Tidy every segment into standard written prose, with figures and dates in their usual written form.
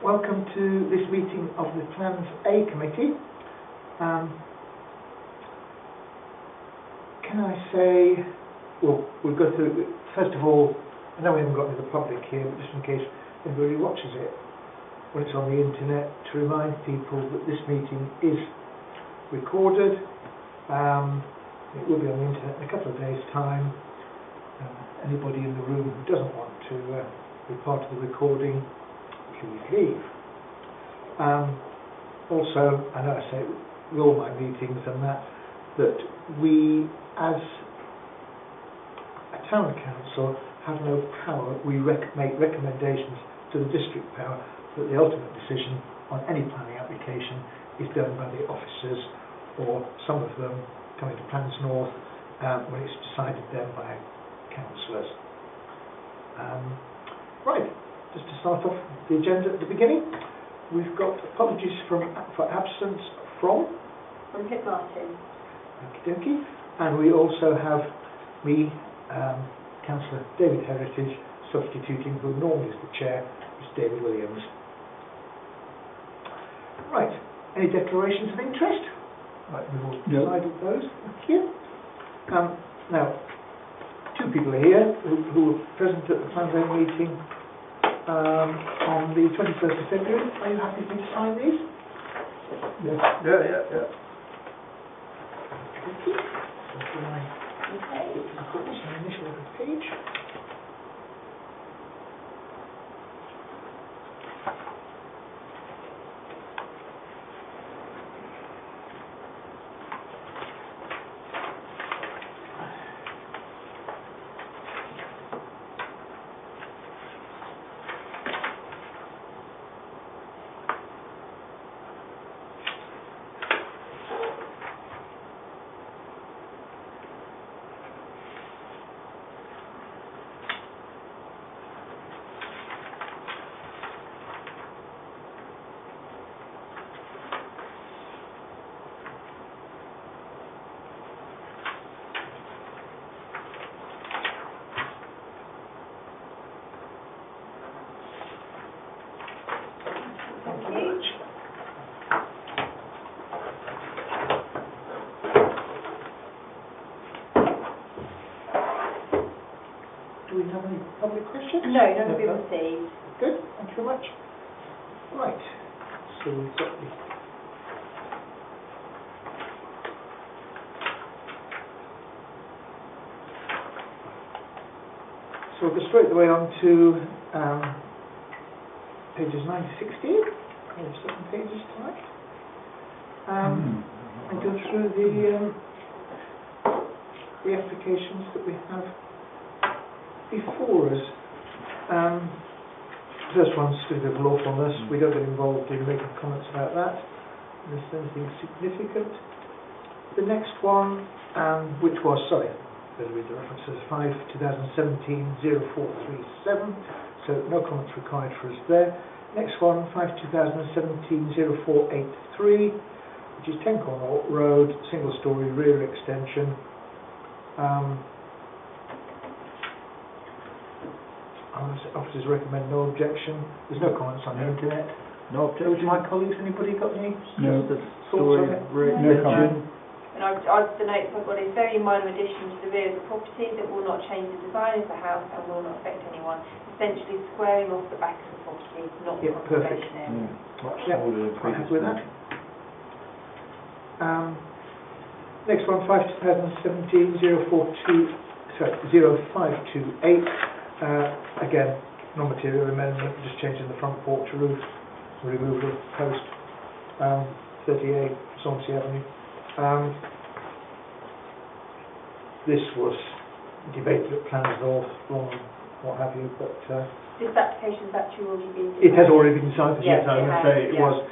Welcome to this meeting of the Plans A Committee. Can I say, well, we'll go through, first of all, I know we haven't got any of the public here, but just in case anybody watches it when it's on the internet, to remind people that this meeting is recorded. It will be on the internet in a couple of days' time. Anybody in the room who doesn't want to be part of the recording, please leave. Also, I know I say with all my meetings and that we, as a town council, have no power. We make recommendations to the district power, but the ultimate decision on any planning application is done by the officers, or some of them coming to Plans North when it's decided then by councillors. Right, just to start off the agenda at the beginning, we've got apologies for absence from Pip Martin. Okie dokie. And we also have me, Councillor David Heritage, substituting, who normally is the chair, is David Williams. Right, any declarations of interest? Right, we've all decided those. Thank you. Now, two people are here who were present at the Plans A meeting on the 21st of February. Are you happy for me to sign these? Yes. Yeah. Thank you. Okay. I've got this initial of the page. Do we have any public questions? No, none have been received. Good, thank you very much. Right, so we've got the... So we'll go straight away on to pages 9 to 16. We have 7 pages tonight. And go through the applications that we have before us. First one's a bit of lawfulness. We don't get involved in making comments about that unless there's anything significant. The next one, which was, better read the references, 5/2017-0437, so no comments required for us there. Next one, 5/2017-0483, which is 10 Cornwall Road, single storey rear extension. Officers recommend no objection. There's no comments on the internet. No Those objection. my colleagues, anybody got any? No. The Story thoughts on it? no comment. And the notes I've got is very minor addition to the rear of the property that will not change the design of the house and will not affect anyone. Essentially squaring off the back of the property, not the conservation area. Quite happy with that. Next one, 5/2017-0528. Again, non-material amendment, just changing the front porch roof, removal of post, 38 Swansea Avenue. This was debated at Plans North, long, what have you, but This application's actually already been it has already been decided. Yes, I'm going to say it yeah. was.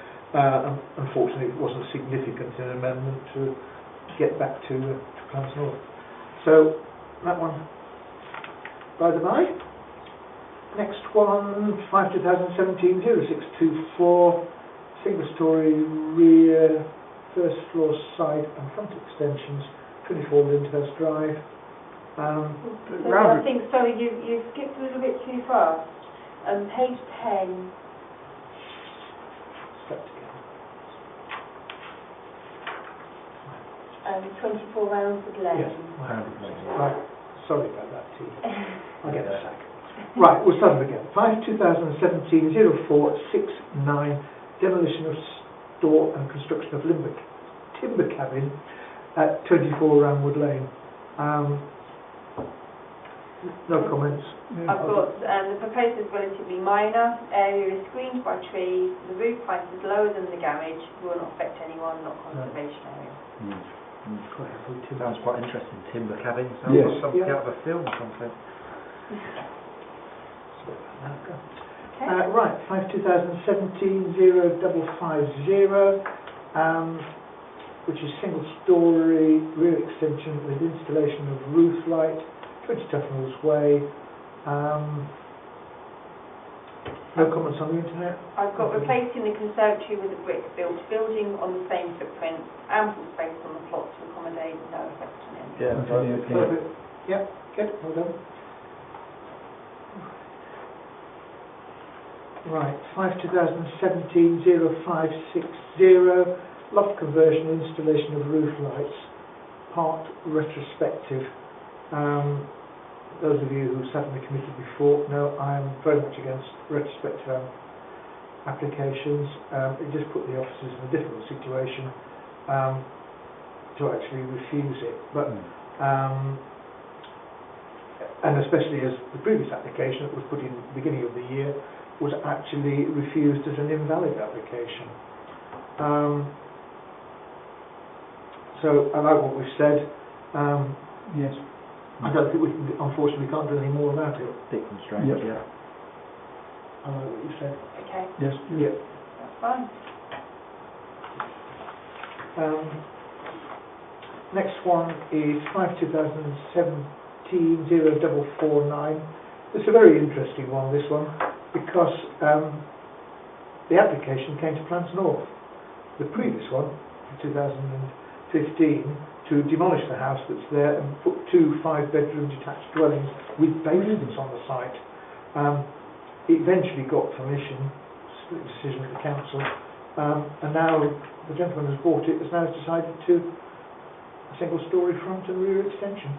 Unfortunately, it wasn't significant in an amendment to get back to Plans North. So that one, by the by. Next one, 5/2017-0624, single storey rear, first floor side and front extensions, 24 Lyndhurst Drive. I think, sorry, you skipped a little bit too fast. Page 10. Start again. 24 Roundwood Lane. Yes. Right. Sorry about that, T. I'll get a sack. Right, we'll start again. 5/2017/0469, demolition of store and construction of timber cabin at 24 Ramwood Lane. No comments. I've got the proposal is relatively minor. Area is screened by trees. The roof height is lower than the garage. Will not affect anyone. Not conservation area. Sounds quite interesting. Timber cabin. Sounds Yes. like something out of a film or something. Okay. Right, 5/2017/0550, which is single-storey rear extension with installation of roof light, 20 Tuffnells Way. No comments on the internet? I've got replacing the conservatory with a brick-built building on the same footprint. Ample space on the plot to accommodate, no effect on it. Yeah. Perfect. Yeah, good, well done. Right, 5/2017/0560, loft conversion, installation of roof lights, part retrospective. Those of you who sat in the committee before know I am very much against retrospective applications. It just put the officers in a difficult situation to actually refuse it. But and especially as the previous application that was put in at the beginning of the year was actually refused as an invalid application. So I like what we've said. Yes. I don't think we can, unfortunately, we can't do any more about it. Bit constrained. Yep. Yeah. I like what you said. Okay, Yes. Yep. that's fine. Next one is 5/2017/0449. It's a very interesting one, this one, because the application came to Plans North. The previous one, 2015, to demolish the house that's there and put 2 5-bedroom detached dwellings with basements on the site. It eventually got permission, split decision of the council, and now the gentleman who's bought it has now decided to a single-storey front and rear extension.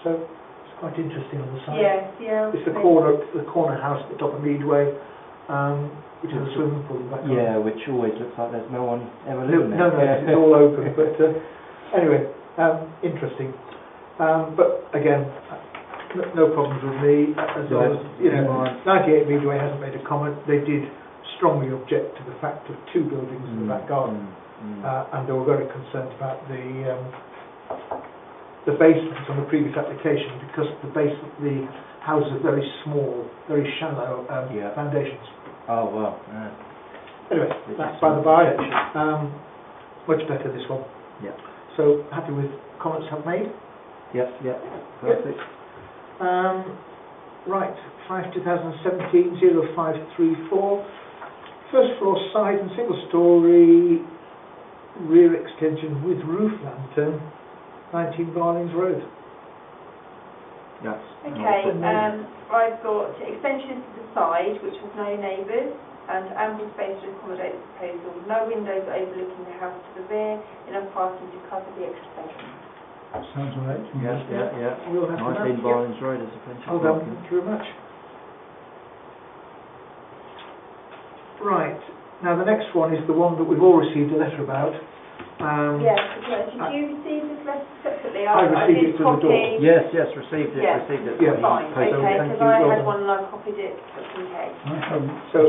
So it's quite interesting on the site. Yes, yeah. It's the corner house at the top of Meadway, which is a swimming pool back on. Yeah, which always looks like there's no one ever No, living there. no, it's all open. But anyway, interesting. But again, no problems with me. As long as 98 Meadway hasn't made a comment. They did strongly object to the fact of 2 buildings in the back garden, and they were very concerned about the basements on the previous application because the houses are very small, very shallow foundations. Oh wow. Yeah. Anyway, that's by the by. Much better this one. Yeah. So happy with comments I've made. Yep. Yeah. Perfect. Right, 5/2017/0534. First floor side and single storey rear extension with roof lantern, 19 Barlings Road. Yes. Okay, I've got extensions to the side, which has no neighbours, and ample space to accommodate the proposal. No windows overlooking the house to the rear, enough parking to cover the extra space. Sounds right. Yeah. We'll have to 19 Barlings Road is a plenty of Well done, parking. thank you very much. Right, now the next one is the one that we've all received a letter about. Yes, did you receive this letter separately? I received it did to the door. copy. Yes, received it. Yeah. Received it. Yeah. Fine, Posted. okay, Thank because you, I well had done. one and I copied it just in case. So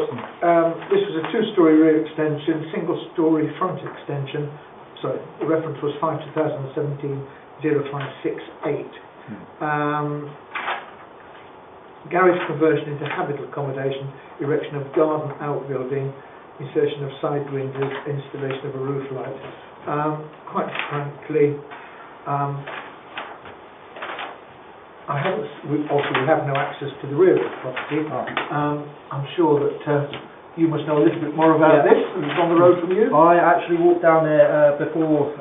this was a 2-storey rear extension, single-storey front extension. Sorry, the reference was 5/2017/0568. Garage conversion into habitable accommodation, erection of garden outbuilding, insertion of side windows, installation of a roof light. Quite frankly, we have no access to the rear of the property. I'm sure that you must know a little bit more about this, and it's on the road from you. I actually walked down there before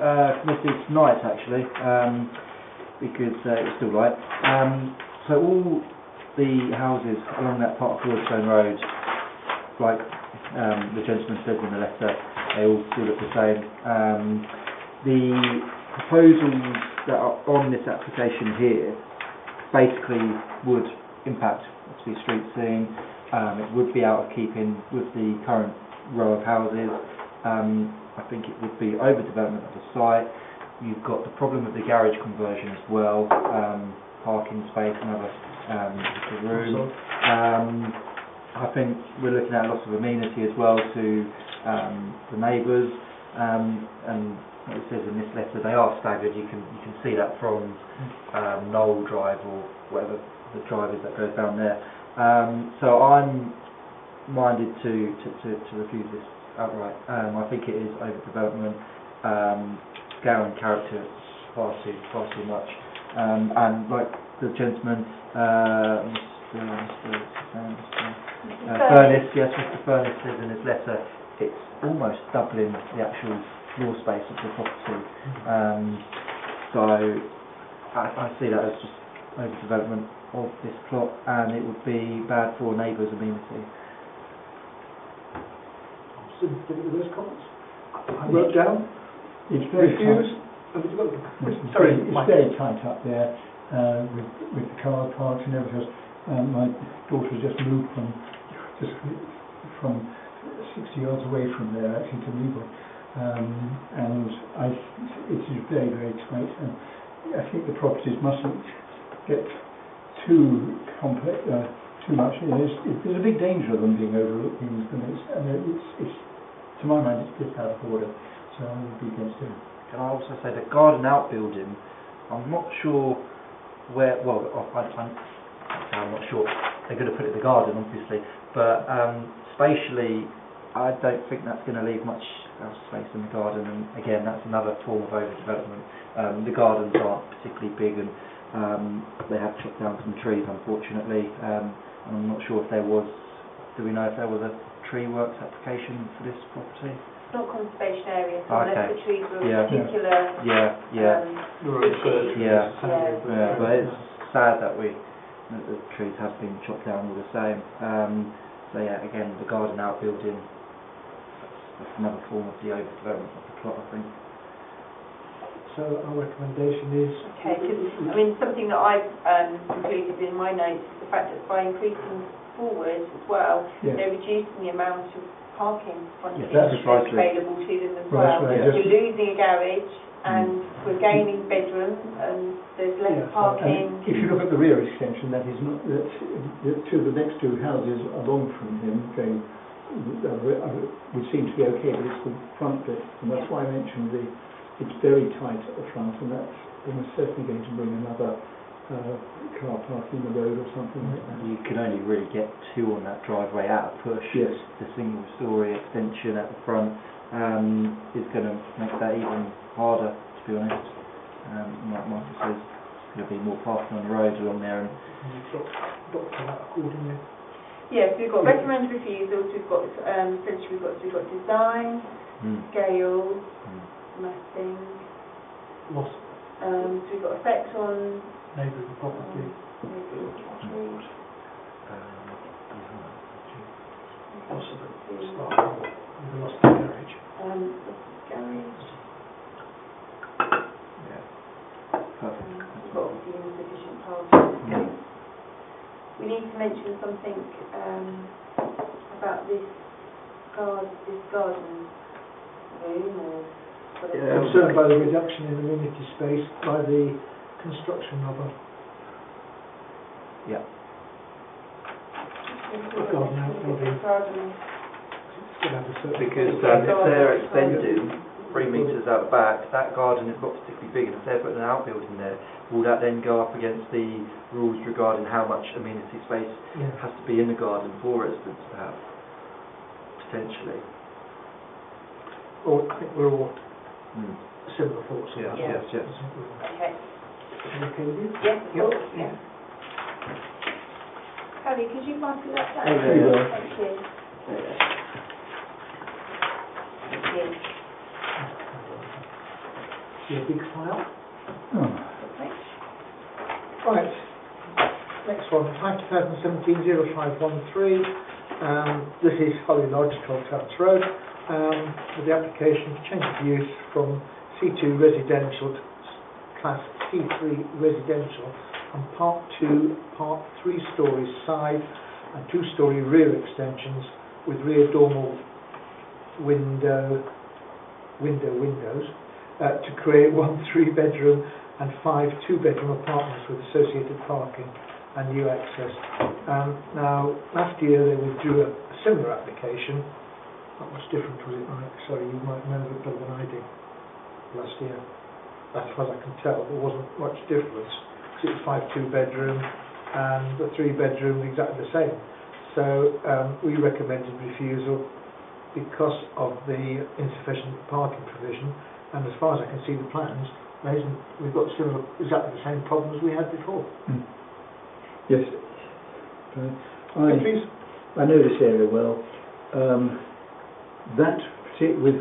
committee tonight, actually, because it was still light. So all the houses along that part of Broadstone Road, like the gentleman says in the letter, they all look the same. The proposals that are on this application here basically would impact obviously street scene. It would be out of keeping with the current row of houses. I think it would be overdevelopment of the site. You've got the problem of the garage conversion as well, parking space, another room. I think we're looking at lots of amenity as well to the neighbours, and what it says in this letter, they are staggered. You can see that from Knoll Drive or whatever the drive is that goes down there. So I'm minded to refuse this outright. I think it is overdevelopment, scale and character far too much, and like the gentleman, Mr. Furness, yes, Mr. Furness says in his letter, it's almost doubling the actual floor space of the property. So I see that as just overdevelopment of this plot, and it would be bad for neighbours' amenity. Sympathetic with those comments. I wrote down. It's very refuse. Sorry, it's very tight up there with the car parks and everything else. My daughter just moved from 60 yards away from there actually to Legal, and it is very, very tight, and I think the properties mustn't get too complex, too much. There's a big danger of them being overlooked, and it's to my mind it's just out of order, so I would be against it. Can I also say the garden outbuilding, I'm not sure where, well, I'm not sure they're going to put it in the garden obviously, but spatially I don't think that's going to leave much house space in the garden, and again that's another form of overdevelopment. The gardens aren't particularly big, and they have chopped down some trees unfortunately, and I'm not sure if there was, do we know if there was a tree works application for this property? It's not conservation area, so Okay. unless the trees were Yeah. a particular but it's sad that the trees have been chopped down all the same. So yeah, again, the garden outbuilding, that's another form of the overdevelopment of the plot, I think. So our recommendation is. Okay, because I mean something that I've concluded in my notes is the fact that by increasing forward as well, Yes. they're reducing the amount of parking frontage that's that's available to them as Well, well. that's right, We're losing a garage and we're gaining bedrooms and there's less parking. And if you look at the rear extension, that is not to the next two houses along from him going would seem to be okay, but it's the front bit, and that's why I mentioned it's very tight at the front, and that's almost certainly going to bring another car parking the road or something like that. You can only really get two on that driveway at a push. Yes. The single story extension at the front is going to make that even harder, to be honest. Like Michael says, there's going to be more parking on the road along there. And Doctor that accordingly. Yes, we've got recommend refusals, we've got essentially we've got design, scale, massing. Loss. So we've got effect on Neighbouring property. Loss of the start with the loss of the garage. garage. yeah, perfect. We've got obviously insufficient parking. We need to mention something about this garden room or whatever. Concerned by the reduction in amenity space by the construction of a garden outbuilding. Because if they're extending 3 metres out the back, that garden is not particularly big, and if they're putting an outbuilding there, will that then go up against the rules regarding how much amenity space has to be in the garden for residents to have? Potentially. Well, I think we're all similar thoughts on that. Yes. Okay. Okay with you? Yes, of course. Yeah. Harry, could you pass me that down? Oh, yeah. Thank you. Thank you. See a big file. Oh. Okay. Right. Next one, 2017-0513. This is Holly Lodge, 12 Terrace Road. With the application to change of use from C2 residential to class C3 residential and part 2, part 3-storey side and 2-storey rear extensions with rear dormer windows to create 1 3-bedroom and 5 2-bedroom apartments with associated parking and new access. Now, last year they withdrew a similar application. Not much different was it, Mike? Sorry, you might remember it better than I do. Last year, as far as I can tell, there wasn't much difference. It was 5 2-bedroom and the 3-bedroom exactly the same. So we recommended refusal because of the insufficient parking provision. And as far as I can see the plans, we've got similar, exactly the same problems we had before. Yes. Please. I know this area well. That with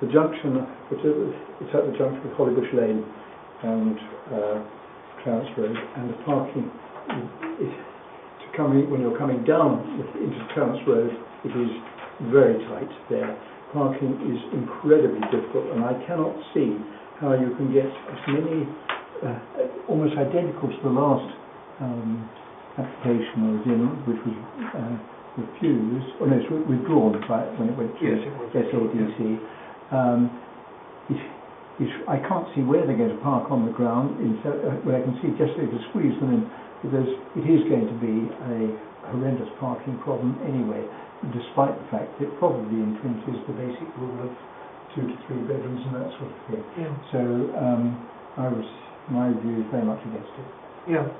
the junction, it's at the junction with Hollybush Lane and Clarence Road, and the parking when you're coming down into Clarence Road, it is very tight there. Parking is incredibly difficult, and I cannot see how you can get as many almost identical to the last application I was in, which was refused, or no, it's withdrawn when it went to SADC. I can't see where they're going to park on the ground, where I can see just to squeeze them in, because it is going to be a horrendous parking problem anyway, despite the fact that it probably infringes the basic rule of 2 to 3 bedrooms and that sort of thing. Yeah. So my view is very much against it. Yeah.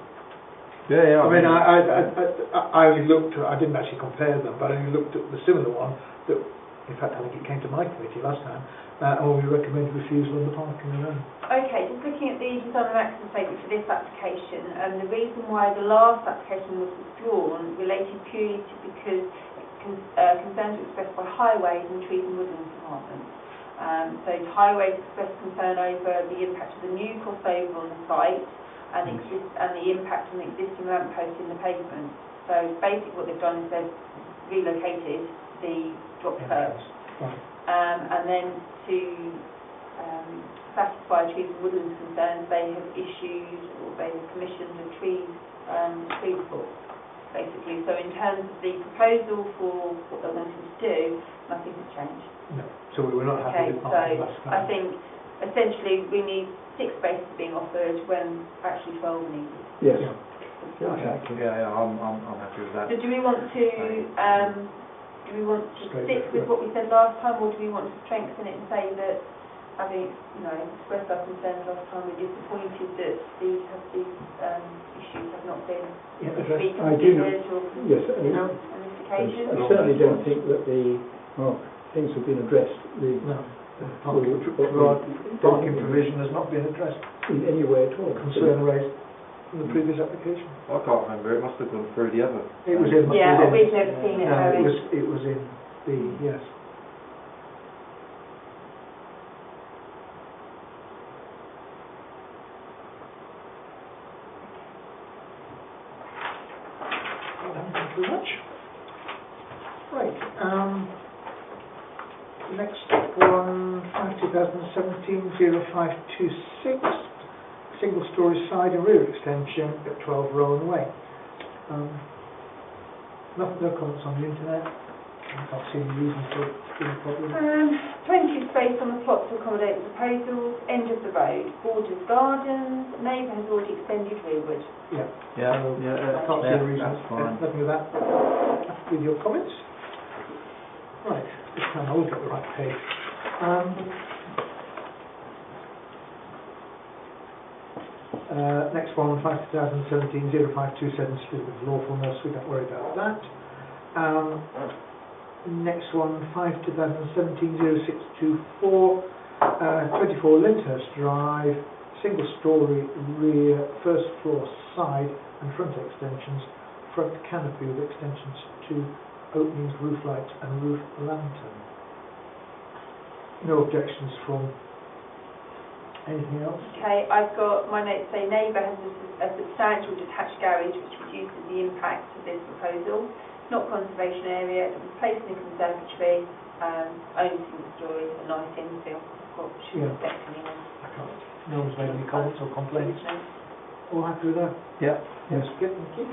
Yeah. I mean, I only looked. I didn't actually compare them, but I only looked at the similar one. That, in fact, I think it came to my committee last time, and we recommended refusal on the parking alone. Okay, just looking at the design and access statement for this application, and the reason why the last application was withdrawn related purely to because concerns were expressed by highways and trees and woodlands departments. So highways expressed concern over the impact of the new crossover on the site and the impact on the existing lamppost in the pavement. So basically what they've done is they've relocated the drop curves. Right. And then to satisfy trees and woodlands concerns, they have commissioned a tree report, basically. So in terms of the proposal for what they're wanting to do, nothing has changed. No. So we were not happy with parking last time. I think essentially we need 6 spaces being offered when actually 12 are needed. Yes. Yeah, exactly. Yeah, I'm happy with that. So do we want to stick with what we said last time, or do we want to strengthen it and say that, having expressed our concerns last time, we're disappointed that these issues have not been reconsidered on this occasion? I certainly don't think that things have been addressed. Parking provision has not been addressed in any way at all. Concern raised in the previous application. I can't remember. It must have gone through the other. It was in. Yeah, we've never seen it. No, it was in the yes. Thank you very much. Right. Next one, 2017-0526, single-storey side and rear extension at 12 Rowan Way. No comments on the internet. I can't see any reason for it being a problem. Plenty of space on the plot to accommodate the proposals. End of the road, borders gardens. Neighbour has already extended rearward. Yeah. Yeah. Can't see a reason. That's fine. Nothing of that. With your comments. Right. This time I will get the right page. Next one, 2017-0527, certificate of lawfulness. We don't worry about that. Next one, 2017-0624, 24 Lyndhurst Drive, single-storey rear, first floor side and front extensions, front canopy with extensions to openings, roof lights and roof lantern. No objections from Anything else? Okay, I've got my notes say neighbour has a substantial detached garage which reduces the impact of this proposal. It's not conservation area, it was placed in a conservatory, only single story, a nice infill. Should affect anyone. I can't. No one's made any comments or complaints. All happy with that? Yeah. Yes. Good, thank you.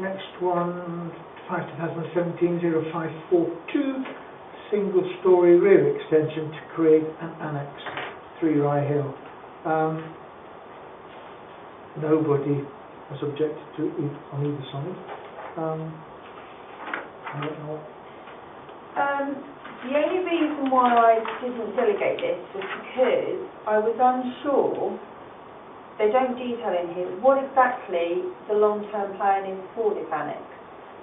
Next one, 2017-0542, single-storey rear extension to create an annex, 3 Rye Hill. Nobody has objected to it on either side. I don't know. The only reason why I didn't delegate this was because I was unsure, they don't detail in here, what exactly the long-term plan is for this annex.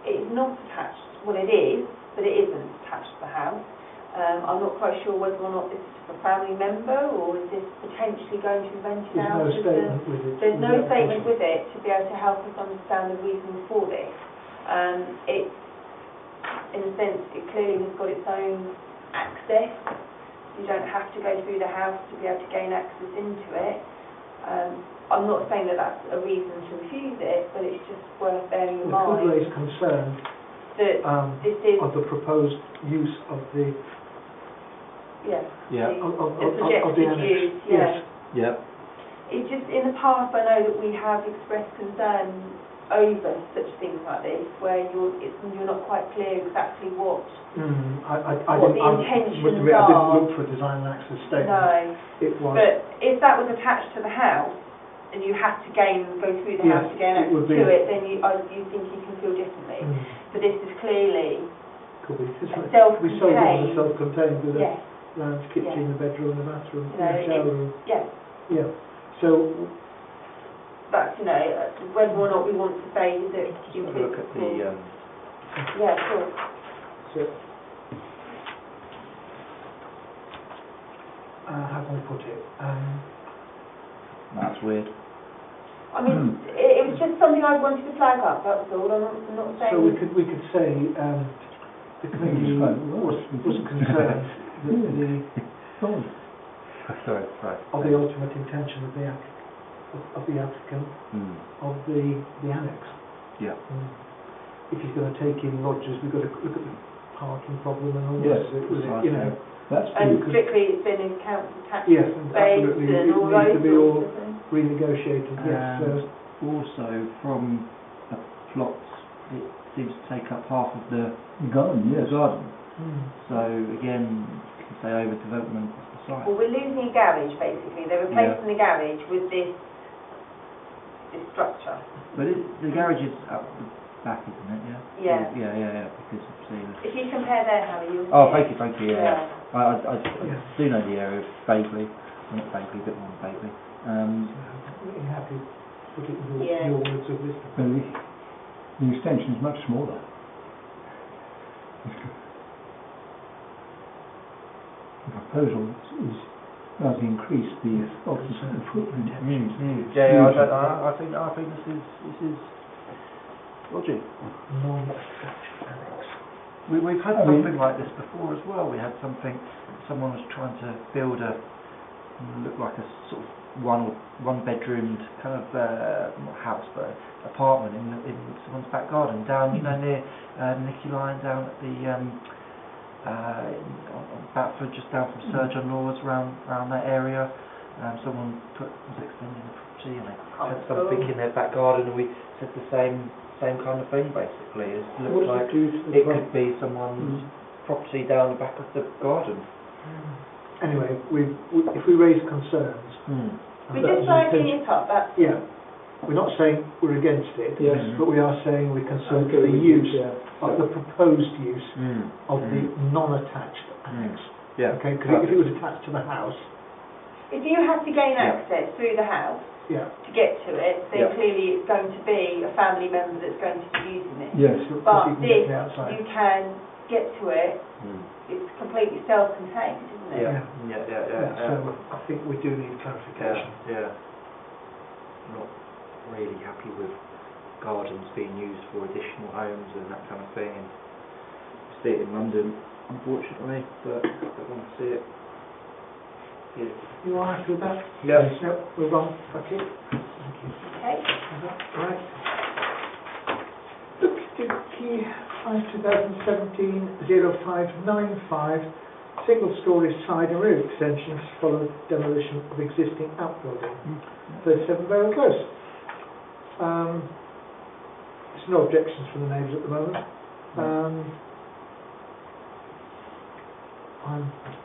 It is not attached, well it is, but it isn't attached to the house. I'm not quite sure whether or not this is for a family member or is this potentially going to be rented out. There's no statement with it. There's no statement with it to be able to help us understand the reason for this. It's, in a sense, it clearly has got its own access. You don't have to go through the house to be able to gain access into it. I'm not saying that that's a reason to refuse it, but it's just worth bearing in mind. It could raise concern that this is of the proposed use of the Yeah. of the annex. Use, Yes. Yeah. It just, in the past, I know that we have expressed concern over such things like this, where you're not quite clear exactly what What the intentions I didn't are. look for a design and access statement. No. It was. But if that was attached to the house, and you have to go through the house to gain it access would be. to it, then you think you can feel differently. But this is clearly Could be. a We sold it as a self-contained. self-contained with Yes. a lounge, kitchen, a bedroom, a bathroom, You know, a shower room. Yes. Yeah. So That's, whether or not we want to say that in Have a look at the. yeah, of course. So, how can I put it? That's weird. I mean, it was just something I wanted to flag up, that was all. I'm not saying... So we could say the committee was concerned that of the ultimate intention of the applicant of the annex. Yeah. If he's going to take in lodgers, we've got to look at the parking problem and all Yes, that with it, That's And true. strictly it's been in council tax Yes, base absolutely. and It all needs those to be all sorts of things. renegotiated, yes. Also, from a plot, it seems to take up half of the Garden, yes. garden. So again, you can say overdevelopment of the site. Well, we're losing a garage, basically. They're replacing the garage with this structure. But the garage is up the back, isn't it? Yeah. Yeah. Because obviously. If you compare there, Harry, you'll see. Oh, thank you. Yeah. Yeah. I do know the area vaguely, not vaguely, a bit more than vaguely. Are you happy to put it in Yeah. your words of wisdom? Well, the extension is much smaller. The proposal does increase the occupancy footprint. Yeah, I think this is logic. Non-attached annex. We've had something like this before as well. We had someone was trying to build looked like a sort of one bedroomed kind of not house but apartment in someone's back garden down near Nicky Lyon down at the on Batford, just down from Sir John Law's around that area. Someone was extending the property and they had something in their back garden, and we said the same kind of thing basically. It looks like it could be someone's property down the back of the garden. Anyway, if we raise concerns, We're just flagging it up, that's we're not saying we're against it, but we are saying we're concerned for the of the proposed use of the non-attached annex. Okay, because if it was attached to the house, if you have to gain access through the house to get to it, then clearly it's going to be a family member that's going to be using it. Yes, but this you can get to it. It's completely self-contained, isn't it? So I think we do need clarification. I'm not really happy with gardens being used for additional homes and that kind of thing. And you see it in London unfortunately, but I don't want to see it here. You all right with that? Yes. No, we're wrong. That's it. Thank you. Okay. Right. Key 2017-0595, single-storey side and rear extensions follow demolition of existing outbuilding. 37 Vale Close. There's no objections from the neighbours at the moment.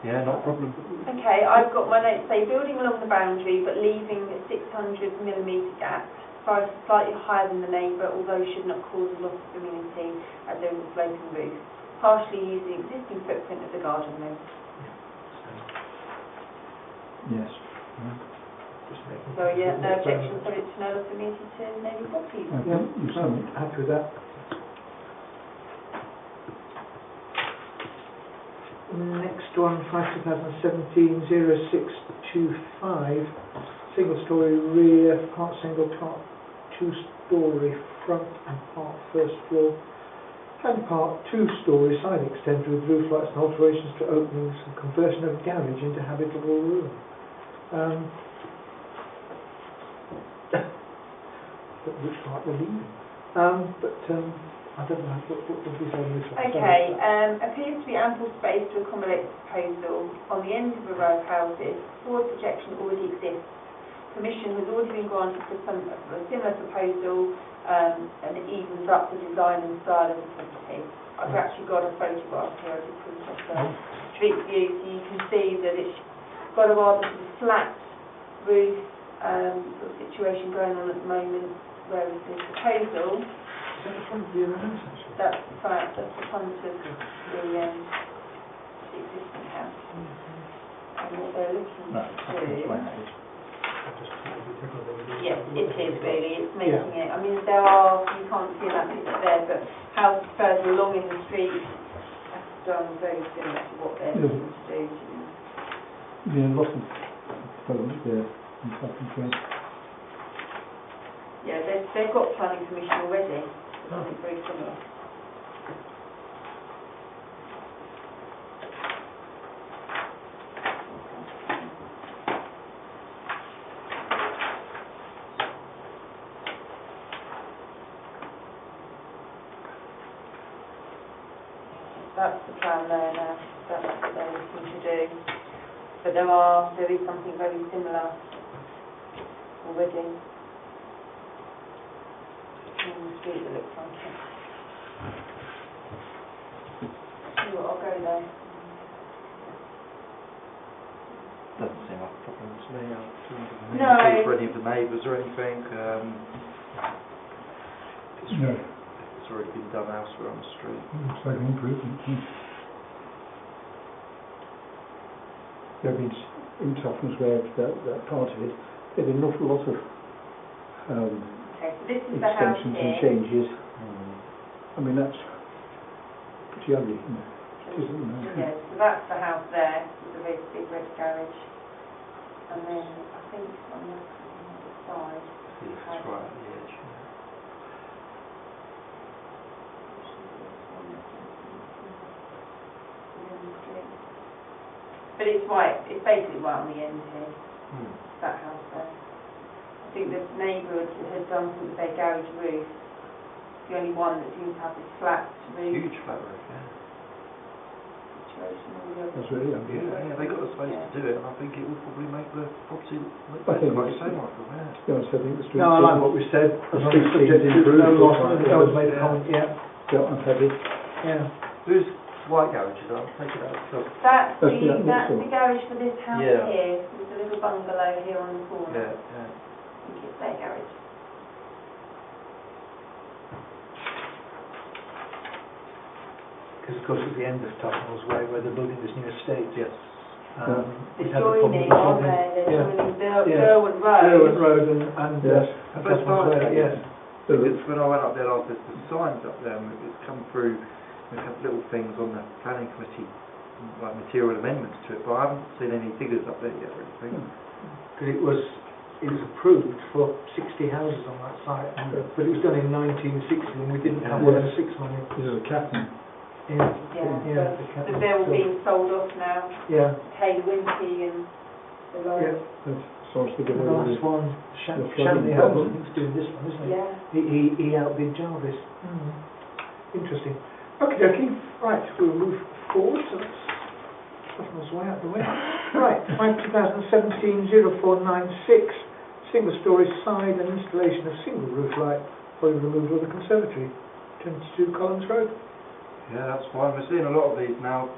Yeah, not a problem. Okay, I've got my notes say building along the boundary but leaving a 600mm gap. Size is slightly higher than the neighbour, although should not cause a loss of immunity as there is a sloping roof. Partially use the existing footprint of the garden room. Yes. So yeah, no objection, subject to no loss of immunity to neighbour properties. Yeah, I'm happy with that. Next one, 2017-0625, single-storey rear, part single, part two-storey front and part first floor, and part two-storey side extender with roof lights and alterations to openings and conversion of garage into habitable room. That looks like they're leaving. I don't know, what would you say on this one? Okay, appears to be ample space to accommodate the proposal. On the end of a row of houses, forward projection already exists. Permission has already been granted for a similar proposal, and it evens up the design and style of the property. I've actually got a photograph here, I just put it up street view, so you can see that it's got a rather sort of flat roof sort of situation going on at the moment, whereas the proposal, Is that the front view of the house, actually? that's the front of the existing house. And what they're looking No, to it's do. flat. Yes, it is really, it's making it, I mean there are, you can't see that picture there, but houses further along in the street have done very similar to what they're looking to do. Yeah, lots of development there in Clapham Place. Yeah, they've got planning permission already, it's very similar. That's the plan there now, that's what they're looking to do. But there is something very similar already in the street that looks like it. I'll go there. Doesn't seem like a problem to me. I don't No. think for any of the neighbours or anything. No, It's already been done elsewhere on the street. it's like an improvement. There have been in Tufnell's where that part of it, there have been an awful lot of Okay, so this is the house extensions and here. changes. I mean, that's pretty ugly, isn't it? It isn't, no. Yeah, so that's the house there, with the big red garage. And then I think on the other side, See if it's right at the edge. but it's right, it's basically right on the end here, that house there. I think the neighbour has done something with their garage roof. It's the only one that seems to have this flat roof Huge flat roof, yeah. situation. All the others. That's really ugly. Yeah, they got the space to do it, and I think it will probably make the property look I think better, like you it's- say, Michael, yeah. To be honest, I think the street. No, I like what we said. The street seems Subject to improved no or loss, something. no one's made a comment yet. Yeah, I'm happy. Yeah. Whose white garage is that? Take it out. That's That's the next that's one. the garage for this house Yeah. here. There's a little bungalow here on the corner. Yeah, yeah. I think it's their garage. Because of course at the end of Tufnell's Way where they're building this new estate, Yes. it They're had the problem joining, with aren't building- they? They're yeah. joining Yeah. Derwent Road. Derwent Road and Yes. and First Tufnell's time, Way, yes. It's when I went up there last, there's the signs up there, and it's come through, we've had little things on the planning committee, like material amendments to it, but I haven't seen any figures up there yet or anything. Because it was approved for 60 houses on that site, but it was done in 1960 and we didn't have one of the 6 money. This is a Clapham Yeah. They're all being sold off now. Yeah. Taylor Wimpey and the Yeah. like. Sounds to The give last one, Shanley Holmes, I think, is doing this one, isn't he? Yeah. He outbid Jarvis. Interesting. Okay, right, we'll move forward. So that's us way out the way. Right, 2017-0496, single-storey side and installation of single roof light following removal of the conservatory, 22 Collins Road. Yeah, that's fine. We're seeing a lot of these now,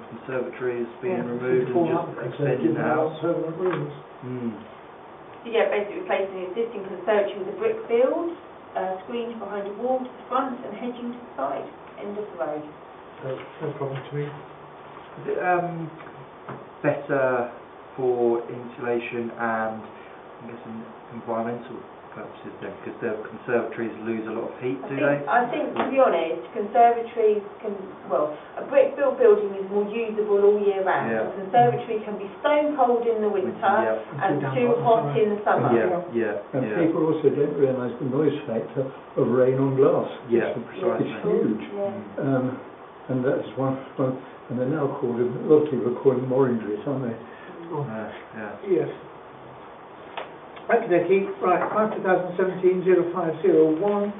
conservatories being removed and just extending the house. Permanent rooms. So yeah, basically replacing the existing conservatory with a brick field, screened behind a wall to the front and hedging to the side, end of the road. No problem to me. Is it better for insulation and, I'm guessing, environmental purposes then? Because the conservatories lose a lot of heat, do they? I think, to be honest, conservatories can, well, a brick-built building is more usable all year round. Yeah. A conservatory can be stone cold in the winter and too hot in the summer. And people also don't realise the noise factor of rain on glass. Yeah, precisely. It's huge. Yeah. And that's one, and they're now called, a lot of people are calling them orangeries, aren't they? Yes. Okay, right, 2017-0501.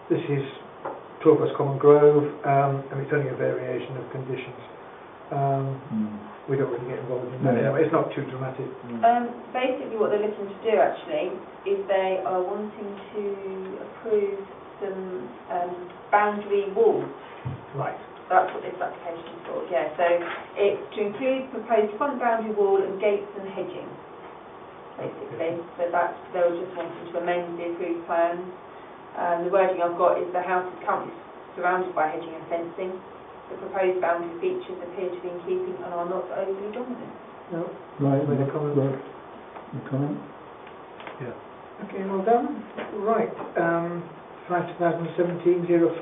This is 12 West Common Grove, and it's only a variation of conditions. We don't really get involved in that. No. Anyway, it's not too dramatic. Basically what they're looking to do actually is they are wanting to approve some boundary walls. Right. That's what this application is for, yeah. So it's to include proposed front boundary wall and gates and hedging, basically. So that's, they were just wanting to amend the approved plans. The wording I've got is the house is currently surrounded by hedging and fencing. The proposed boundary features appear to be in keeping and are not overly dominant. No. Right, With a comment. right. A comment? Yeah. Okay, well done. Right. 2017-0529,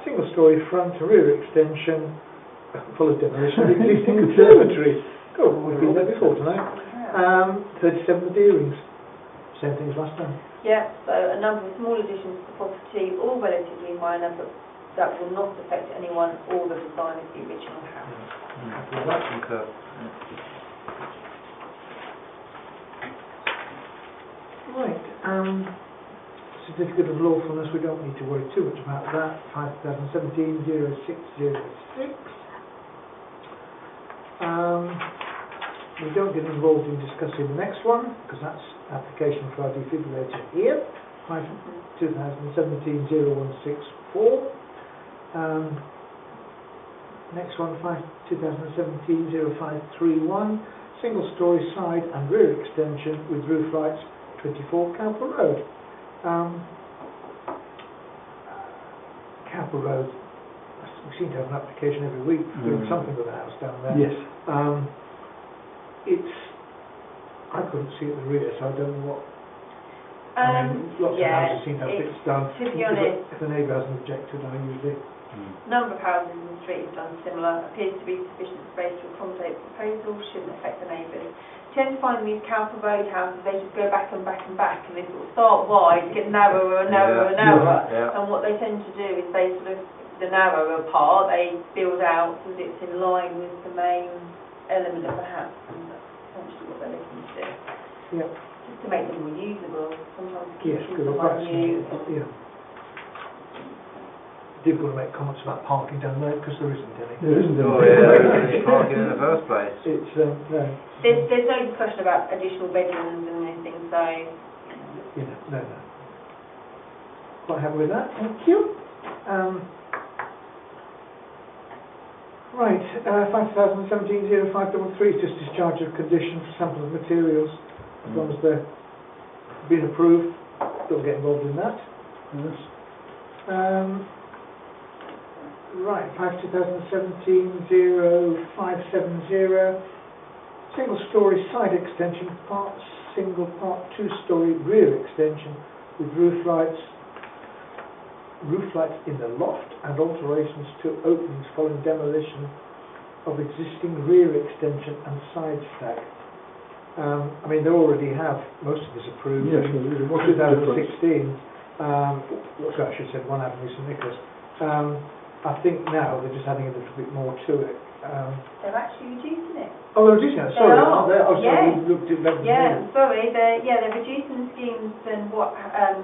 single-storey front and rear extension, full of demolition of existing conservatory. Cool, we've been there before tonight. 37 Deerings, same thing as last time. Yeah, so a number of small additions to the property, all relatively minor, but that will not affect anyone or the design of the original house. Concur. Right, certificate of lawfulness, we don't need to worry too much about that. 2017-0606. We don't get involved in discussing the next one because that's application for our defibrillator here. 2017-0164. Next one, 2017-0531. Single-storey side and rear extension with roof lights, 24 Cowper Road. Cowper Road, we seem to have an application every week for doing something with the house down there. Yes. I couldn't see at the rear, so I don't know what. Lots of yeah, houses seem to have bits done. To be honest, If the neighbour hasn't objected, I usually. number of houses in the street is done similar, appears to be sufficient space to accommodate the proposal, shouldn't affect the neighbours. Tend to find these Cowper Road houses, they just go back and back and back, and they sort of start wide, get narrower and narrower and narrower. Yeah. And what they tend to do is they sort of, the narrower part, they build out so that it's in line with the main element of the house, and that's essentially what they're looking to do. Yeah. Just to make them more usable. Sometimes Yes, kitchens good. are new. Yeah. Difficult to make comments about parking down there because there isn't any. There isn't any. Oh yeah, there's parking in the first place. It's no. There's no discussion about additional bedrooms and anything, so... No. Quite happy with that, thank you. Right, 2017-0533 is just discharge of condition for sample of materials. As long as they're been approved, don't get involved in that. Yes. Right, 2017-0570, single-storey side extension, part single, part two-storey rear extension with roof lights in the loft and alterations to openings following demolition of existing rear extension and side stack. I mean, they already have most of this approved. Yes, in what's the 2016. sorry, I should say 1 Avenue St Nicholas. I think now they're just adding a little bit more to it. They're actually reducing it. Oh, they're reducing it, sorry. They are. Oh, Yes. sorry, we looked at that. Yeah, sorry, they're reducing the schemes than what has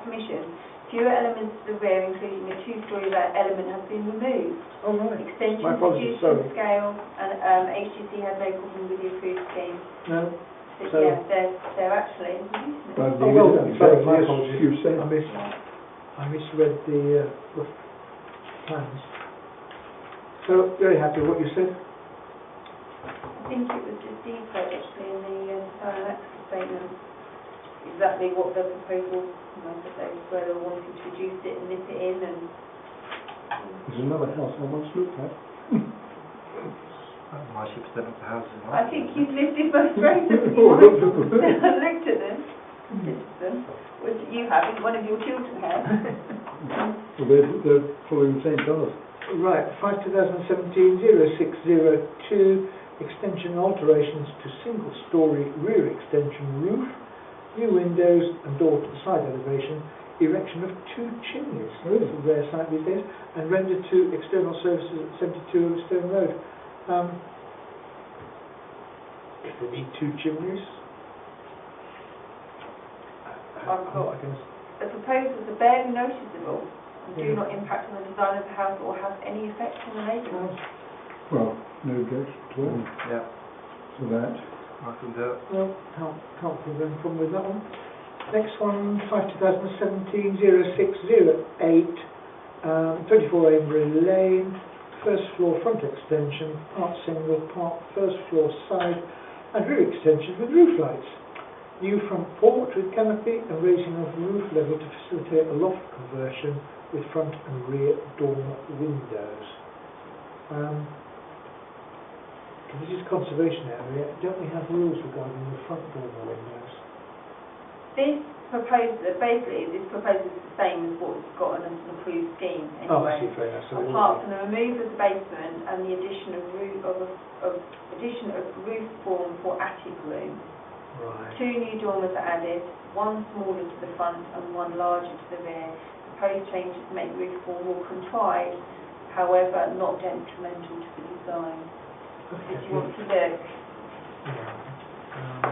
permission. Fewer elements to the rear, including a 2-storey element, has been removed. Oh, right. Extension My apologies, reduced in sorry. scale, and HTC had no problem with the approved scheme. No? So, So- yeah, they're actually reducing it. Well, Oh, well, sorry, my yes, apologies. you said. I misread the plans. So, very happy with what you said. I think it was just detailed actually in the design and access statement. Exactly what the proposal, where they were wanting to reduce it and nip it in, and There's another house I once looked at. 90% of the houses in I Harpenden, think isn't you've it? lived in most places. Oh, I looked at them. Looked at them. Which you haven't, one of your children has. Well, they're following the same path. Right, 5/2017-0602, extension and alterations to single-storey rear extension roof, new windows and door to the side elevation, erection of 2 chimneys, it's a rare sight these days, and render to external services at 72 Stone Road. If they need 2 chimneys, I've got- The proposals are barely noticeable and do not impact on the design of the house or have any effect on the neighbourhood. Well, no objection to that. Yeah, So that. I can do it. No, can't think of any problem with that one. Next one, 5/2017-0608, 24 Avery Lane, first floor front extension, part single, part first floor side, and rear extension with roof lights. New front porch with canopy and raising of roof level to facilitate a loft conversion with front and rear dormer windows. This is conservation area. Don't we have rules regarding the front dormer windows? This proposal, basically, this proposal is the same as what's got on an approved scheme Oh, I anyway. see, fair enough. So they Apart will from the removal of the basement and the addition of roof form for attic room. be- Right. 2 new dormers are added, 1 smaller to the front and 1 larger to the rear. Proposed changes make roof form more contrived, however, not detrimental to the design. Okay. If you want to look, Yeah.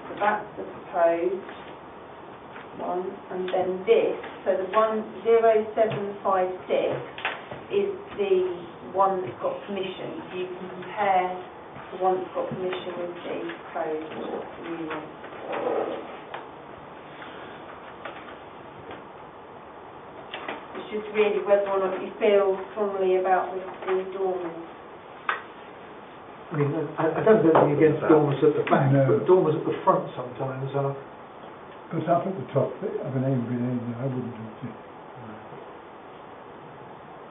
so that's the proposed one, and then this, so the 10756 is the one that's got permission. You can compare the one that's got permission with the proposed new one. It's just really whether or not you feel strongly about the dormers. I mean, I don't have anything against dormers at the back, No. but dormers at the front sometimes are. But up at the top of an Avery Lane, I wouldn't have to.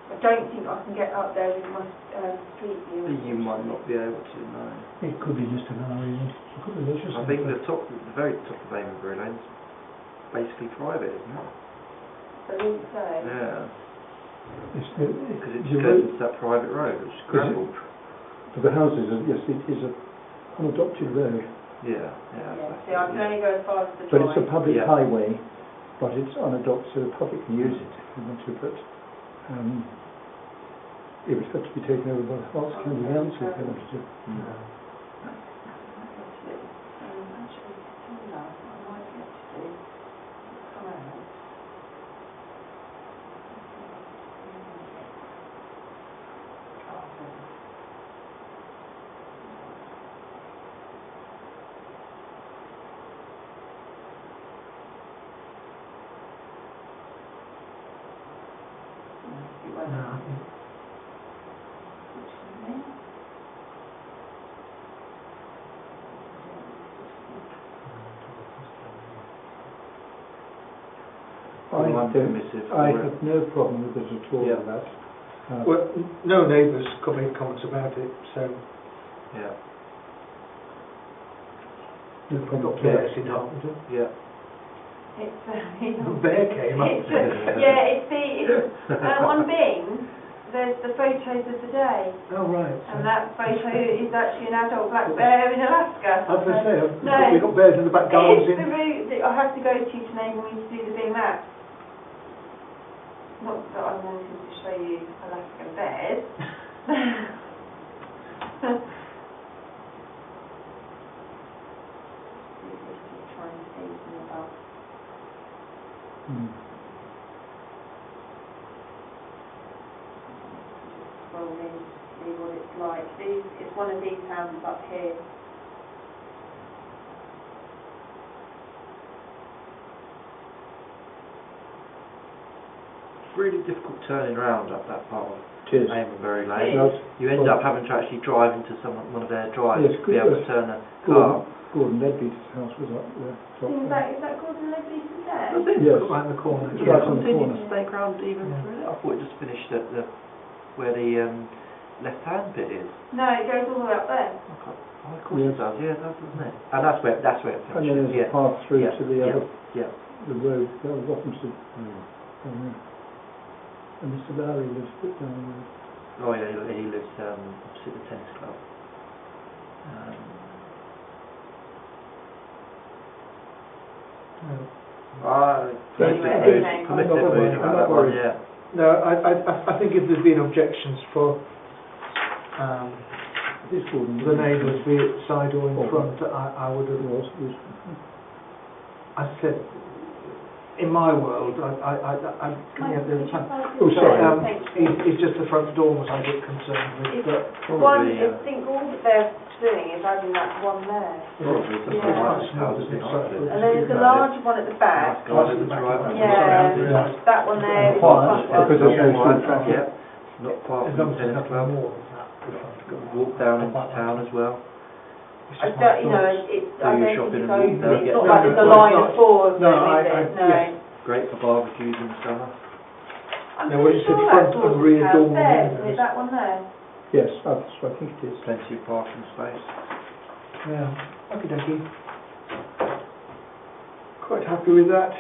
I don't think I can get up there with my street view. You might not be able to, no. It could be just an argument. It could be just I think the very top of Avery Lane's basically private, isn't it? I wouldn't say. Yeah, It's because it the just goes into that private road, which is gravel. But the houses, yes, it is an unadopted road. Yeah, Yeah, see, I can only go as far as the But it's a drive. public Yeah. highway, but it's unadopted, so the public can use it if they want to, but it would have to be taken over by the Herts County Council if they wanted to. I have no problem with it at all Yeah. with that. Well, no neighbours make comments about it, so Yeah, No we've problem got at bears all. in Harpenden. yeah. It's The bear came up. it's on Bing. there's the photos of the day, Oh, right. and that photo is actually an adult black bear in Alaska. I was going to say, No. we've got bears in the back gardens It's in... the route that I have to go to enable me to do the big map. Not that I wanted to show you Alaskan bears. Trying to see something about. Scroll in to see what it's like. It's one of these houses up here. Really difficult turning around up that part of Cheers. Amenbury It Lane. is. You end up having to actually drive into one of their drives Yes, to be able to yes. turn a car. Gordon Ledbeater's house was up there. Is that Gordon Ledbeater's there? Was it? Yes. Right in the corner. It's Yeah, right on the continued corner. to stake around even Yeah. through it. I thought it just finished at where the left-hand bit is. No, it goes all the way up there. Oh, of course Yes. it does. Yeah, it does, doesn't it? And that's where it And then finishes. there's a path through yeah, to the yeah, other, yeah. the road, Rockhamsted. And Mr. Lowry lives a bit down there. Oh yeah, he lives opposite the tennis club. Permissive mood about that one, yeah. No, I think if there's been objections for This Gordon. the neighbours, be it side or in front, I would have... I said, in my world, Oh, sorry. it's just the front door was I get concerned with, but... Probably, I think all that they're doing is adding that one there. Probably something Yeah. like this house is behind it. And then there's a large one at the back. Garden that's right. Yeah, that one there is the front one. Because there's no Right, street traffic. yeah, not far As from long the as there's tennis nothing club. more than that. Walk down into town as well. I don't, you know, it's, Do I your don't shopping think and it's walk open. down. It's Yeah. not like there's a No, line it's of not. four of No, them, is it? No. yes. Great for barbecues in the summer. I'm No, well, pretty it's the sure front that's and Gordon's rear house door there, windows. isn't it? That one there. Yes, I think it is. Plenty of parking space. Yeah, okie dokie. Quite happy with that.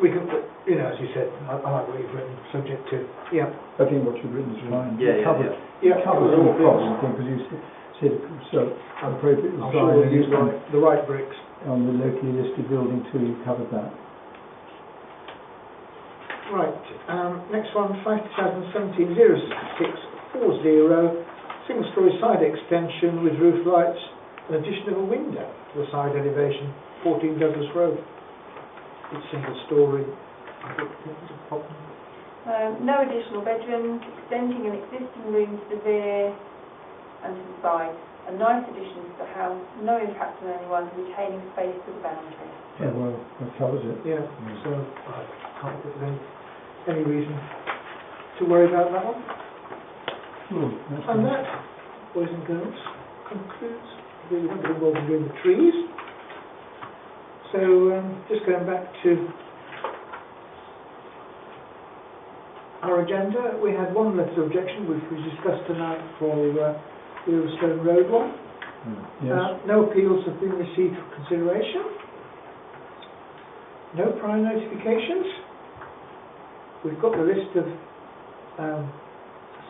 We can, you know, as you said, I like what you've written, subject to, yeah. I think what you've written is fine. Yeah, It yeah, covers, Yeah, it covers all problems, because you said so appropriate I'm sure we'll use design the right bricks. on the locally listed building too, you covered that. Right, next one, 2017-0640, single-storey side extension with roof lights and addition of a window to the side elevation, 14 Douglas Road. It's single-storey. I think it's a problem. No additional bedrooms, extending an existing room to the rear and to the side. A nice addition to the house, no impact on anyone, retaining space to the boundary. Yeah, well, that covers it. Yeah, so I can't think of any reason to worry about that one. That's And nice. that, boys and girls, concludes the one involved in doing the trees. So just going back to our agenda, we had one letter of objection which we discussed tonight for the Stone Road one. Yes. No appeals have been received for consideration. No prior notifications. We've got the list of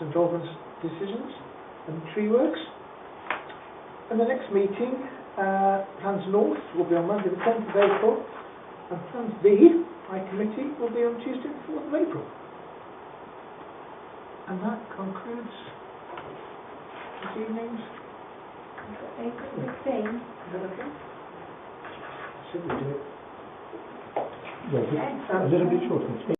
St Albans decisions and tree works. And the next meeting, Plans North, will be on Monday the 10th of April, and Plans B, High Committee, will be on Tuesday the 4th of April. And that concludes this evening's. A couple of things. Is that okay? Should we do it? Well, a little bit shorter.